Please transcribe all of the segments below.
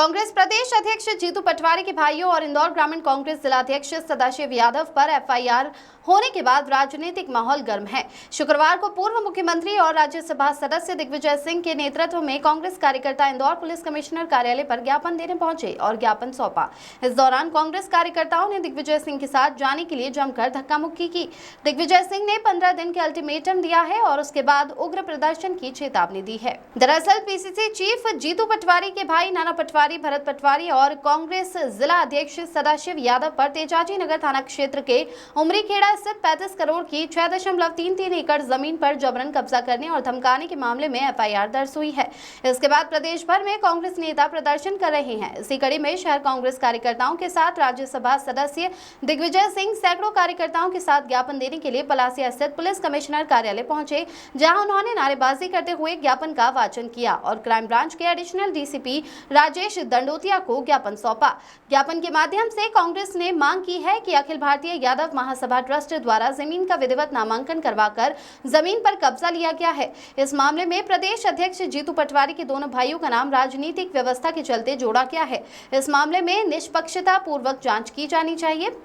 कांग्रेस प्रदेश अध्यक्ष जीतू पटवारी के भाइयों और इंदौर ग्रामीण कांग्रेस जिलाध्यक्ष सदाशिव यादव पर एफआईआर होने के बाद राजनीतिक माहौल गर्म है। शुक्रवार को पूर्व मुख्यमंत्री और राज्यसभा सदस्य दिग्विजय सिंह के नेतृत्व में कांग्रेस कार्यकर्ता इंदौर पुलिस कमिश्नर कार्यालय पर ज्ञापन देने पहुंचे और ज्ञापन सौंपा। इस दौरान कांग्रेस कार्यकर्ताओं ने दिग्विजय सिंह के साथ जाने के लिए जमकर धक्का मुक्की की। दिग्विजय सिंह ने 15 दिन के अल्टीमेटम दिया है और उसके बाद उग्र प्रदर्शन की चेतावनी दी है। दरअसल पीसीसी चीफ जीतू पटवारी के भाई नाना पटवारी, भरत पटवारी और कांग्रेस जिला अध्यक्ष सदाशिव यादव पर तेजाजी नगर थाना क्षेत्र के उमरीखेड़ा स्थित 35 करोड़ की 6.33 एकड़ जमीन पर जबरन कब्जा करने और धमकाने के मामले में एफआईआर दर्ज हुई है। इसके बाद प्रदेश भर में कांग्रेस नेता प्रदर्शन कर रहे हैं। इसी कड़ी में शहर कांग्रेस कार्यकर्ताओं के साथ राज्यसभा सदस्य दिग्विजय सिंह सैकड़ों कार्यकर्ताओं के साथ ज्ञापन देने के लिए पलासिया स्थित पुलिस कमिश्नर कार्यालय पहुंचे, जहां उन्होंने नारेबाजी करते हुए ज्ञापन का वाचन किया और क्राइम ब्रांच के एडिशनल डीसीपी राजेश दंडोतिया को ज्ञापन सौंपा। ज्ञापन के माध्यम से कांग्रेस ने मांग की है कि अखिल भारतीय यादव महासभा ट्रस्ट द्वारा जमीन का विधिवत नामांकन करवाकर जमीन पर कब्जा लिया गया है। इस मामले में प्रदेश अध्यक्ष जीतू पटवारी के दोनों भाइयों का नाम राजनीतिक व्यवस्था के चलते जोड़ा गया है। इस मामले में निष्पक्षता पूर्वक जांच की जानी चाहिए।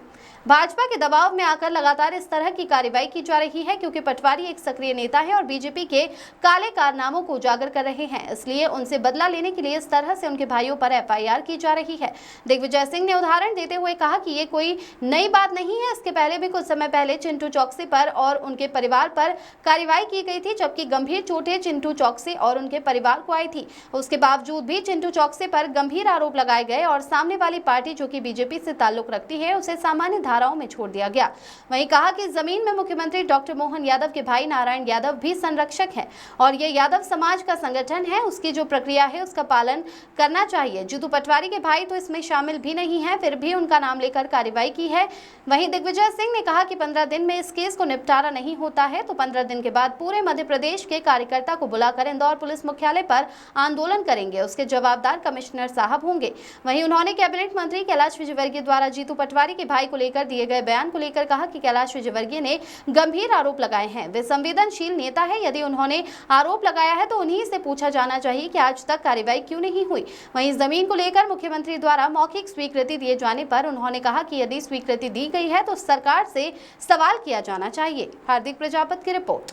भाजपा के दबाव में आकर लगातार इस तरह की कार्रवाई की जा रही है, क्योंकि पटवारी एक सक्रिय नेता है और बीजेपी के काले कारनामों को उजागर कर रहे हैं। इसलिए उनसे बदला लेने के लिए इस तरह से उनके भाइयों पर एफआईआर की जा रही है। दिग्विजय सिंह ने उदाहरण देते हुए कहा कि ये कोई नई बात नहीं है। इसके पहले भी कुछ समय पहले चिंटू चौकसी पर और उनके परिवार पर कार्रवाई की गई थी, जबकि गंभीर चोटें चिंटू चौकसी और उनके परिवार को आई थी। उसके बावजूद भी चिंटू चौकसी पर गंभीर आरोप लगाए गए और सामने वाली पार्टी, जो कि बीजेपी से ताल्लुक रखती है, उसे सामान्य धाराओं में छोड़ दिया गया। वहीं कहा कि जमीन में मुख्यमंत्री डॉक्टर मोहन यादव के भाई नारायण यादव भी संरक्षक हैं और ये यादव समाज का संगठन है। उसकी जो प्रक्रिया है उसका पालन करना चाहिए। जीतू पटवारी के भाई तो इसमें शामिल भी नहीं है, फिर भी उनका नाम लेकर कार्रवाई की है। वहीं दिग्विजय सिंह ने कहा कि 15 दिन में इस केस को निपटारा नहीं होता है तो 15 दिन के बाद पूरे मध्य प्रदेश के कार्यकर्ता को बुलाकर इंदौर पुलिस मुख्यालय पर आंदोलन करेंगे। उसके जवाबदार कमिश्नर साहब होंगे। वहीं उन्होंने कैबिनेट मंत्री कैलाश विजयवर्गीय द्वारा जीतू पटवारी के भाई को लेकर दिए गए बयान को लेकर कहा कि कैलाश विजयवर्गीय ने गंभीर आरोप लगाए हैं। वे संवेदनशील नेता है। यदि उन्होंने आरोप लगाया है तो उन्हीं से पूछा जाना चाहिए कि आज तक कार्रवाई क्यों नहीं हुई। वहीं जमीन को लेकर मुख्यमंत्री द्वारा मौखिक स्वीकृति दिए जाने पर उन्होंने कहा कि यदि स्वीकृति दी गई है तो सरकार से सवाल किया जाना चाहिए। हार्दिक प्रजापति की रिपोर्ट।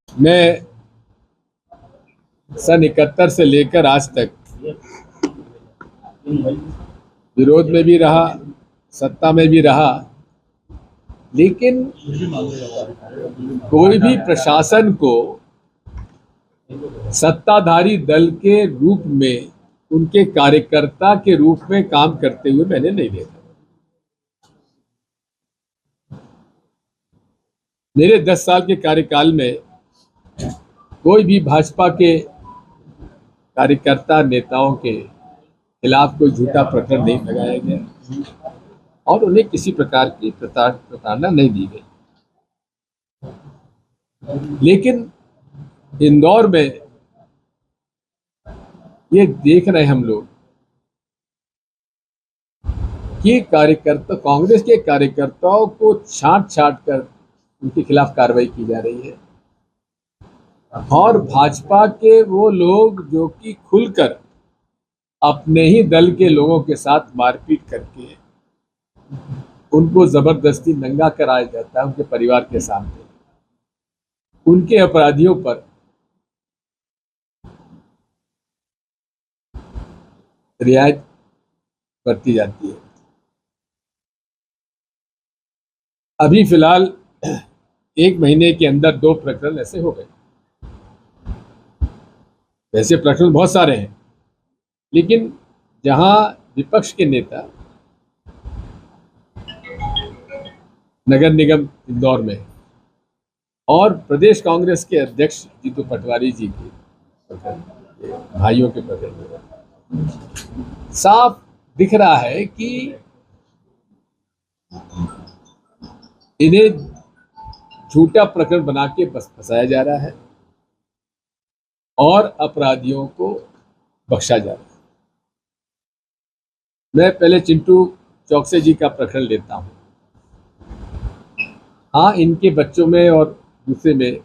मैं सन 71 से लेकर आज तक विरोध में भी रहा, सत्ता में भी रहा, लेकिन कोई भी प्रशासन को सत्ताधारी दल के रूप में, उनके कार्यकर्ता के रूप में काम करते हुए मैंने नहीं देखा। मेरे 10 साल के कार्यकाल में कोई भी भाजपा के कार्यकर्ता नेताओं के खिलाफ कोई झूठा प्रकरण नहीं लगाया गया और उन्हें किसी प्रकार की प्रताड़ना नहीं दी गई। लेकिन इंदौर में ये देख रहे हम लोग कि कार्यकर्ता, कांग्रेस के कार्यकर्ताओं को छांट कर उनके खिलाफ कार्रवाई की जा रही है और भाजपा के वो लोग जो कि खुलकर अपने ही दल के लोगों के साथ मारपीट करके उनको जबरदस्ती नंगा कराया जाता है उनके परिवार के सामने, उनके अपराधियों पर रियायत बरती जाती है। अभी फिलहाल 1 महीने के अंदर 2 प्रकरण ऐसे हो गए। वैसे प्रकरण बहुत सारे हैं, लेकिन जहां विपक्ष के नेता नगर निगम इंदौर में और प्रदेश कांग्रेस के अध्यक्ष जीतू पटवारी जी के भाइयों के प्रकरण में साफ दिख रहा है कि इन्हें झूठा प्रकरण बना के बस फंसाया जा रहा है और अपराधियों को बख्शा जा रहा है। मैं पहले चिंटू चौकसी जी का प्रकरण लेता हूं। हाँ, इनके बच्चों में और दूसरे में,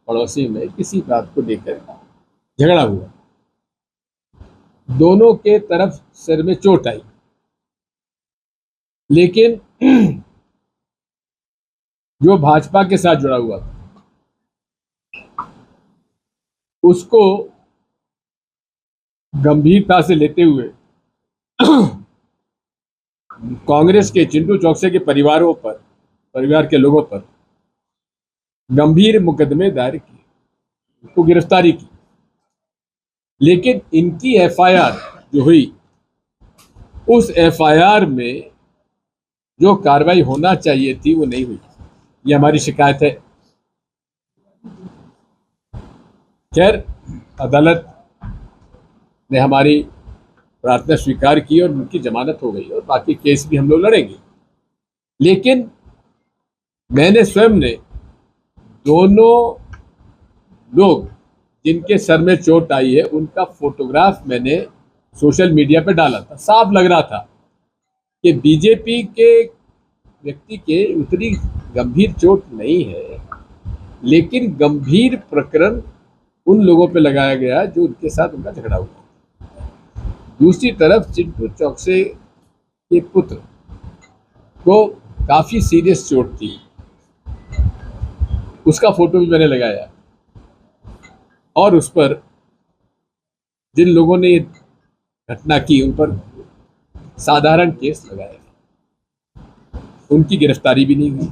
पड़ोसी में किसी बात को लेकर झगड़ा हुआ दोनों के तरफ सिर में चोट आई, लेकिन जो भाजपा के साथ जुड़ा हुआ था उसको गंभीरता से लेते हुए कांग्रेस के चिंटू चौकसे के परिवार के लोगों पर गंभीर मुकदमे दायर किए, उसको गिरफ्तारी की। लेकिन इनकी एफआईआर जो हुई, उस एफआईआर में जो कार्रवाई होना चाहिए थी वो नहीं हुई। ये हमारी शिकायत है। खैर, अदालत ने हमारी प्रार्थना स्वीकार की और उनकी जमानत हो गई और बाकी केस भी हम लोग लड़ेंगे। लेकिन मैंने स्वयं ने दोनों लोग जिनके सर में चोट आई है उनका फोटोग्राफ मैंने सोशल मीडिया पे डाला था। साफ लग रहा था कि बीजेपी के व्यक्ति के उतनी गंभीर चोट नहीं है, लेकिन गंभीर प्रकरण उन लोगों पे लगाया गया जो उनके साथ उनका झगड़ा हुआ। दूसरी तरफ चिंटू चौकसे के पुत्र को काफी सीरियस चोट थी, उसका फोटो भी मैंने लगाया और उस पर जिन लोगों ने घटना की उन पर साधारण केस लगाया, उनकी गिरफ्तारी भी नहीं हुई।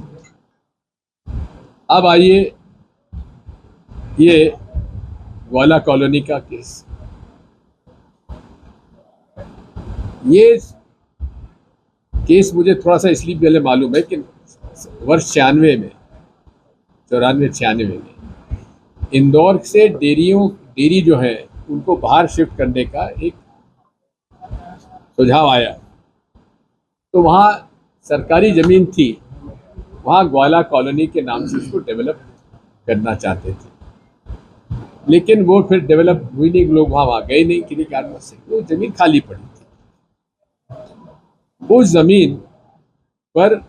अब आइए ये ग्वाला कॉलोनी का केस। ये केस मुझे थोड़ा सा इसलिए पहले मालूम है कि वर्ष 94 में इंदौर से डेयरी जो है उनको बाहर शिफ्ट करने का एक सुझाव आया। तो वहाँ सरकारी ज़मीन थी, वहाँ ग्वाला कॉलोनी के नाम से उसको डेवलप करना चाहते थे, लेकिन वो फिर डेवलप हुई नहीं। लोग वहाँ गए नहीं, किसी कारण से वो ज़मीन खाली पड़ी थी। उस ज़मीन पर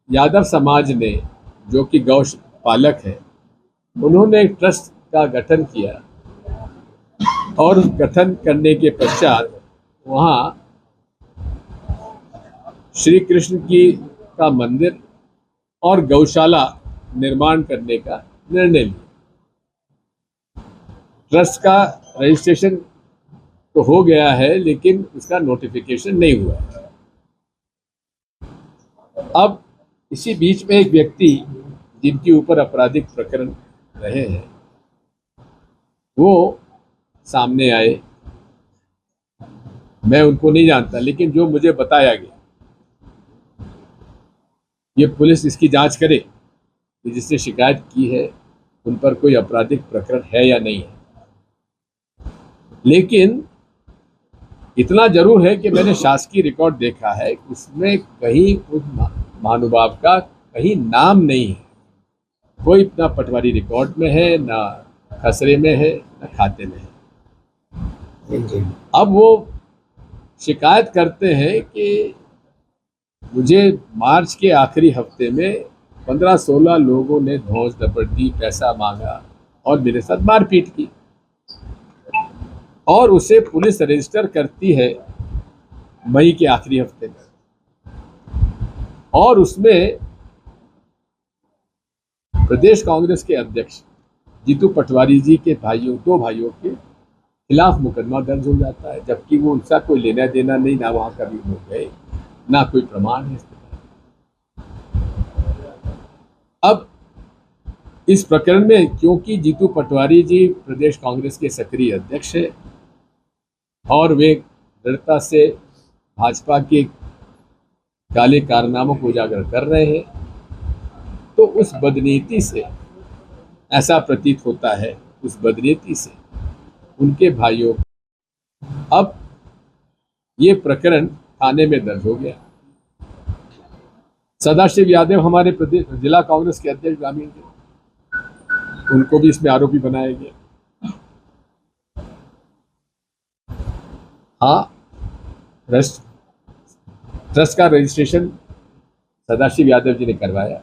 यादव समाज ने, जो कि गौ पालक है, उन्होंने एक ट्रस्ट का गठन किया और उस गठन करने के पश्चात वहाँ श्री कृष्ण का मंदिर और गौशाला निर्माण करने का निर्णय लिया। ट्रस्ट का रजिस्ट्रेशन तो हो गया है, लेकिन उसका नोटिफिकेशन नहीं हुआ है। अब इसी बीच में एक व्यक्ति जिनके ऊपर आपराधिक प्रकरण रहे हैं वो सामने आए। मैं उनको नहीं जानता, लेकिन जो मुझे बताया गया, ये पुलिस इसकी जांच करे कि जिसने शिकायत की है उन पर कोई आपराधिक प्रकरण है या नहीं है। लेकिन इतना जरूर है कि मैंने शासकीय रिकॉर्ड देखा है, उसमें कहीं उस महानुभाव का कहीं नाम नहीं है। कोई ना पटवारी रिकॉर्ड में है, ना खसरे में है, ना खाते में है। अब वो शिकायत करते हैं कि मुझे मार्च के आखिरी हफ्ते में 15-16 लोगों ने धौंस दपट दी, पैसा मांगा और मेरे साथ मारपीट की, और उसे पुलिस रजिस्टर करती है मई के आखिरी हफ्ते में, और उसमें प्रदेश कांग्रेस के अध्यक्ष जीतू पटवारी जी के दो भाइयों के खिलाफ मुकदमा दर्ज हो जाता है, जबकि वो उनका कोई लेना देना नहीं, ना वहां कभी हो गए, ना कोई प्रमाण है। अब इस प्रकरण में क्योंकि जीतू पटवारी जी प्रदेश कांग्रेस के सक्रिय अध्यक्ष है और वे दृढ़ता से भाजपा के काले कारनामों को उजागर कर रहे हैं, तो उस बदनीति से ऐसा प्रतीत होता है, उस बदनीति से उनके भाइयों, अब ये प्रकरण थाने में दर्ज हो गया। सदाशिव यादव हमारे प्रदेश जिला कांग्रेस के अध्यक्ष ग्रामीण थे, उनको भी इसमें आरोपी बनाया गया। हाँ, ट्रस्ट का रजिस्ट्रेशन सदाशिव यादव जी ने करवाया,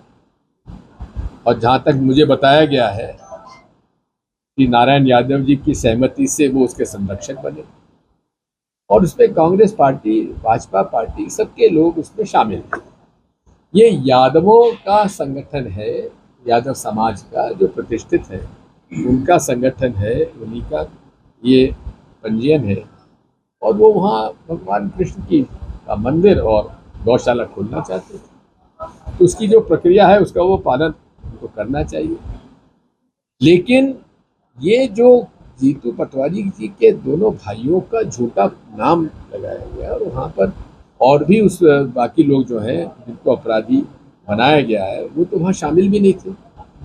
और जहां तक मुझे बताया गया है कि नारायण यादव जी की सहमति से वो उसके संरक्षक बने। और उसमें कांग्रेस पार्टी, भाजपा पार्टी, सबके लोग उसमें शामिल हैं। ये यादवों का संगठन है, यादव समाज का जो प्रतिष्ठित है, उनका संगठन है, उन्हीं का ये पंजीयन है और वो वहाँ भगवान कृष्ण की का मंदिर और गौशाला खोलना चाहते हैं। तो उसकी जो प्रक्रिया है उसका वो पालन उनको करना चाहिए। लेकिन ये जो जीतू पटवारी जी के दोनों भाइयों का झूठा नाम लगाया गया और वहाँ पर और भी उस बाकी लोग जो हैं जिनको अपराधी बनाया गया है वो तो वहाँ शामिल भी नहीं थे,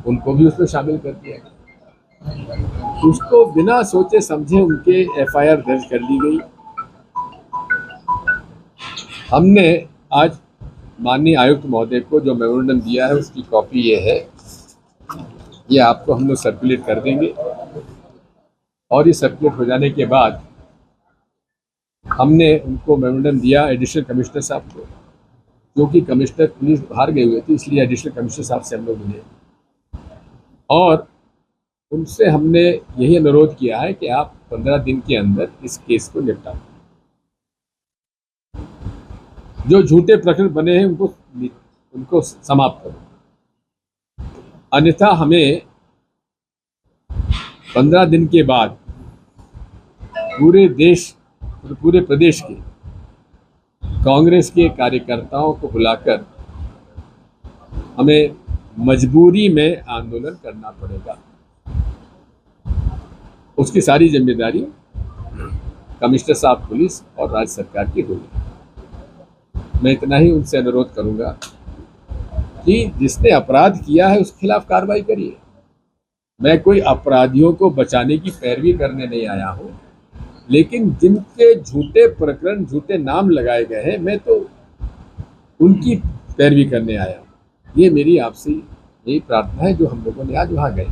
उनको भी उसमें शामिल कर दिया गया। उसको बिना सोचे समझे उनके एफआईआर दर्ज कर ली गई। हमने आज माननीय आयुक्त महोदय को जो मेमोरेंडम दिया है उसकी कॉपी ये है, ये आपको हम लोग सर्कुलेट कर देंगे और ये सर्कुलेट हो जाने के बाद हमने उनको मेमोरेंडम दिया एडिशनल कमिश्नर साहब को, क्योंकि कमिश्नर पुलिस बाहर गए हुए थे इसलिए एडिशनल कमिश्नर साहब से हम लोग मिले और उनसे हमने यही अनुरोध किया है कि आप 15 दिन के अंदर इस केस को निपटा, जो झूठे प्रकरण बने हैं उनको समाप्त करो, अन्यथा हमें 15 दिन के बाद पूरे प्रदेश के कांग्रेस के कार्यकर्ताओं को बुलाकर हमें मजबूरी में आंदोलन करना पड़ेगा। उसकी सारी जिम्मेदारी कमिश्नर साहब पुलिस और राज्य सरकार की होगी। मैं इतना ही उनसे अनुरोध करूंगा कि जिसने अपराध किया है उसके खिलाफ कार्रवाई करिए। मैं कोई अपराधियों को बचाने की पैरवी करने नहीं आया हूं, लेकिन जिनके झूठे प्रकरण, झूठे नाम लगाए गए हैं, मैं तो उनकी पैरवी करने आया हूं। ये मेरी आपसे यही प्रार्थना है जो हम लोगों ने आज वहां गए।